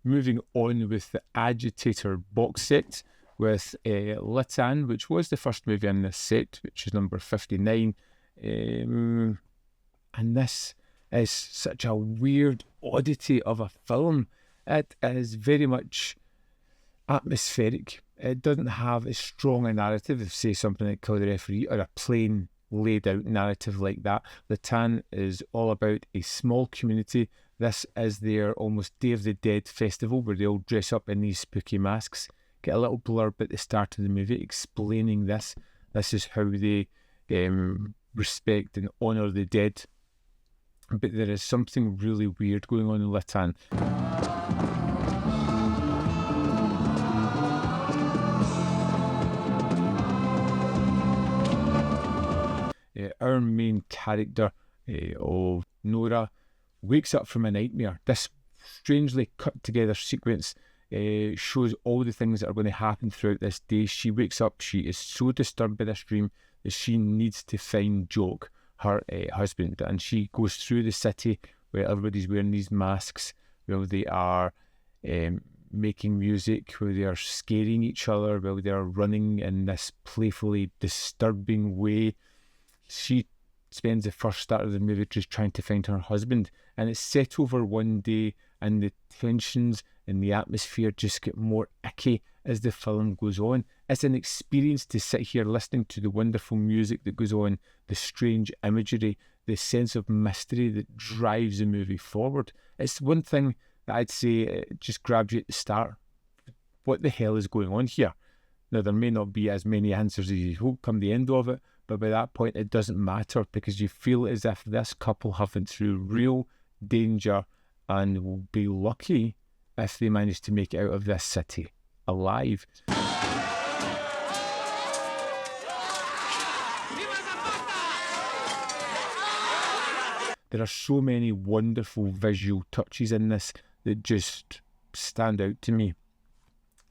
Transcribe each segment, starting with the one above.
Moving on with the Agitator box set with Litan, which was the first movie in this set, which is number 59. And this is such a weird oddity of a film. It is very much atmospheric. It doesn't have as strong a narrative as, say, something like Kill the Referee or a plain laid out narrative like that. Litan is all about a small community. This is their almost Day of the Dead festival where they all dress up in these spooky masks. Get a little blurb at the start of the movie explaining this. This is how they respect and honour the dead. But there is something really weird going on in Litan. Our main character of Nora wakes up from a nightmare. This strangely cut together sequence shows all the things that are going to happen throughout this day. She wakes up, she is so disturbed by this dream that she needs to find Jock, her husband, and she goes through the city where everybody's wearing these masks, where they are making music, where they are scaring each other, where they are running in this playfully disturbing way. She spends the first start of the movie just trying to find her husband, and it's set over one day, and the tensions and the atmosphere just get more icky as the film goes on. It's an experience to sit here listening to the wonderful music that goes on, the strange imagery, the sense of mystery that drives the movie forward. It's one thing that I'd say it just grabs you at the start. What the hell is going on here? Now, there may not be as many answers as you hope come the end of it, but by that point it doesn't matter, because you feel as if this couple have been through real danger and will be lucky if they manage to make it out of this city alive. There are so many wonderful visual touches in this that just stand out to me.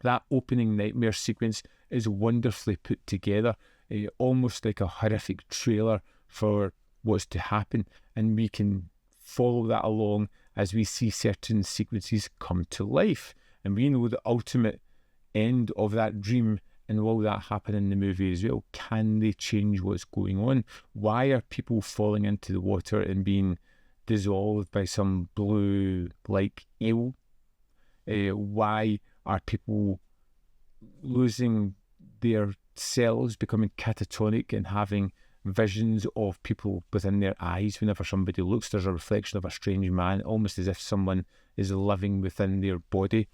That opening nightmare sequence is wonderfully put together, almost like a horrific trailer for what's to happen, and we can follow that along as we see certain sequences come to life, and we know the ultimate end of that dream. And will that happen in the movie as well? Can they change what's going on? Why are people falling into the water and being dissolved by some blue like eel? Why are people losing their selves, becoming catatonic and having visions of people within their eyes? Whenever somebody looks, there's a reflection of a strange man, almost as if someone is living within their body.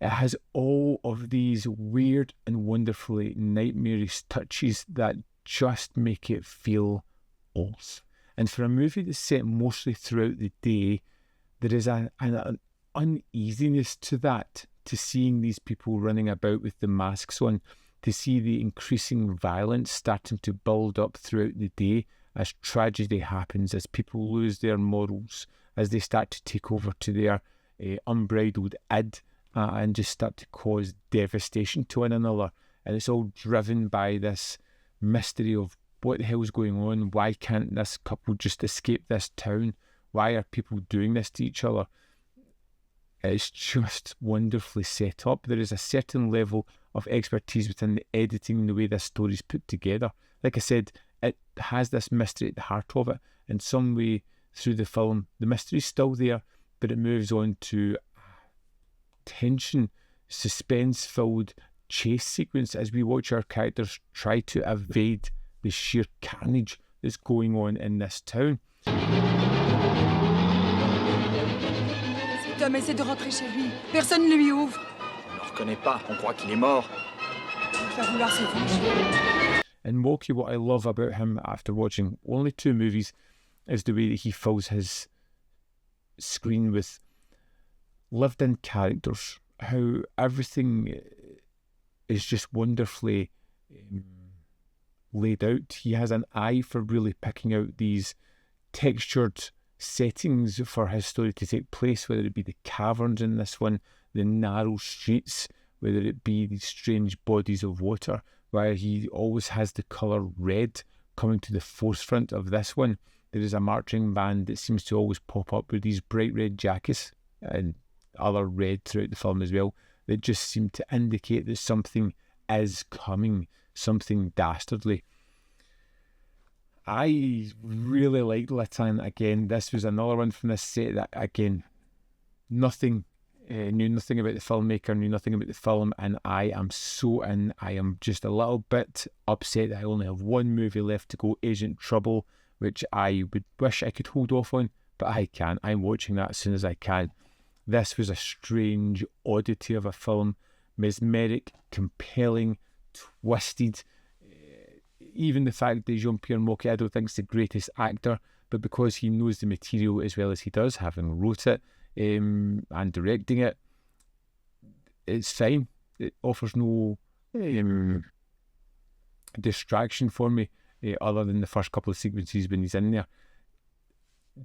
It has all of these weird and wonderfully nightmarish touches that just make it feel off. And for a movie that's set mostly throughout the day, there is an uneasiness to that, to seeing these people running about with the masks on, to see the increasing violence starting to build up throughout the day as tragedy happens, as people lose their morals, as they start to take over to their unbridled id and just start to cause devastation to one another. And it's all driven by this mystery of what the hell's going on? Why can't this couple just escape this town? Why are people doing this to each other? It's just wonderfully set up. There is a certain level of expertise within the editing and the way this story is put together. Like I said, it has this mystery at the heart of it. In some way through the film, the mystery's still there, but it moves on to tension, suspense-filled chase sequence as we watch our characters try to evade the sheer carnage that's going on in this town. Cet homme essaie de rentrer chez lui. Personne ne lui ouvre. On ne le reconnaît pas, on croit qu'il est mort. Il va vouloir se venger. In Moki, what I love about him after watching only 2 movies is the way that he fills his screen with lived-in characters, how everything is just wonderfully laid out. He has an eye for really picking out these textured settings for his story to take place, whether it be the caverns in this one, the narrow streets, whether it be these strange bodies of water, while he always has the colour red coming to the forefront of this one, there is a marching band that seems to always pop up with these bright red jackets and other red throughout the film as well, that just seem to indicate that something is coming, something dastardly. I really liked Litan. Again, this was another one from this set that, again, knew nothing about the filmmaker, knew nothing about the film, and I am so in. I am just a little bit upset that I only have one movie left to go, Agent Trouble, which I would wish I could hold off on, but I can't. I'm watching that as soon as I can. This was a strange oddity of a film, mesmeric, compelling, twisted. Even the fact that Jean-Pierre Mocky, I don't think is the greatest actor, but because he knows the material as well as he does, having wrote it and directing it, it's fine. It offers no distraction for me, other than the first couple of sequences when he's in there.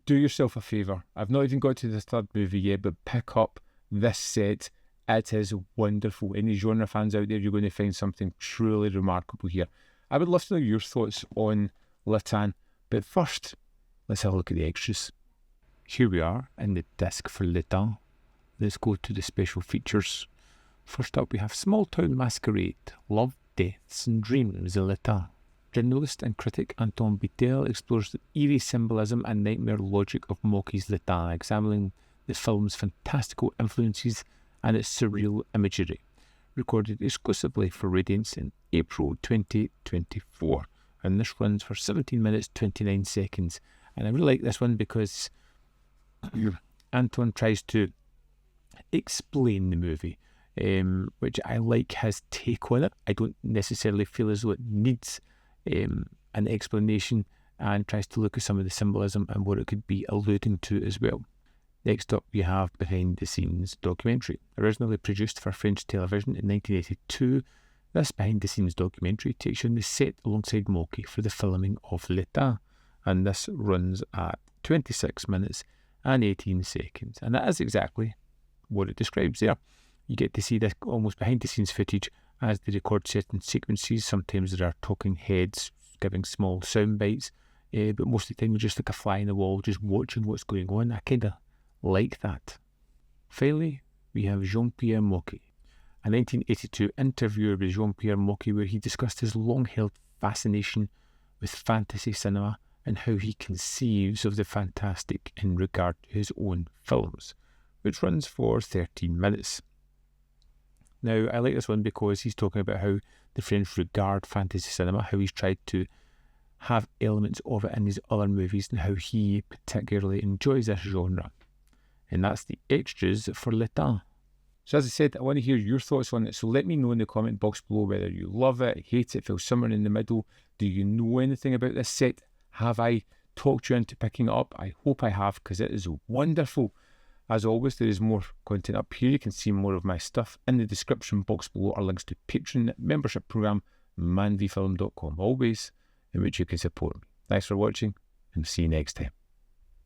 Do yourself a favour. I've not even got to the third movie yet, but pick up this set. It is wonderful. Any genre fans out there, you're going to find something truly remarkable here. I would love to know your thoughts on Litan, but first, let's have a look at the extras. Here we are in the disc for Litan. Let's go to the special features. First up, we have Small Town Masquerade, Love, Deaths and Dreams of Litan. Journalist and critic Anton Bitel explores the eerie symbolism and nightmare logic of Mocky's Litan, examining the film's fantastical influences and its surreal imagery. Recorded exclusively for Radiance in April 2024, and this runs for 17 minutes 29 seconds. And I really like this one because Anton tries to explain the movie, which I like his take on it. I don't necessarily feel as though it needs an explanation, and tries to look at some of the symbolism and what it could be alluding to as well. Next up, we have Behind the Scenes documentary. Originally produced for French television in 1982, this behind the scenes documentary takes you on the set alongside Mocky for the filming of Litan, and this runs at 26 minutes and 18 seconds. And that is exactly what it describes there. You get to see this almost behind the scenes footage as they record certain sequences. Sometimes there are talking heads giving small sound bites, but most of the time you're just like a fly in the wall, just watching what's going on. I kind of like that. Finally, we have Jean-Pierre Mocky, a 1982 interview with Jean-Pierre Mocky where he discussed his long-held fascination with fantasy cinema and how he conceives of the fantastic in regard to his own films, which runs for 13 minutes. Now, I like this one because he's talking about how the French regard fantasy cinema, how he's tried to have elements of it in his other movies, and how he particularly enjoys this genre. And that's the extras for Litan. So as I said, I want to hear your thoughts on it. So let me know in the comment box below whether you love it, hate it, feel somewhere in the middle. Do you know anything about this set? Have I talked you into picking it up? I hope I have, because it is wonderful. As always, there is more content up here. You can see more of my stuff. In the description box below are links to Patreon membership program, manvfilm.com, always, in which you can support me. Thanks for watching, and see you next time.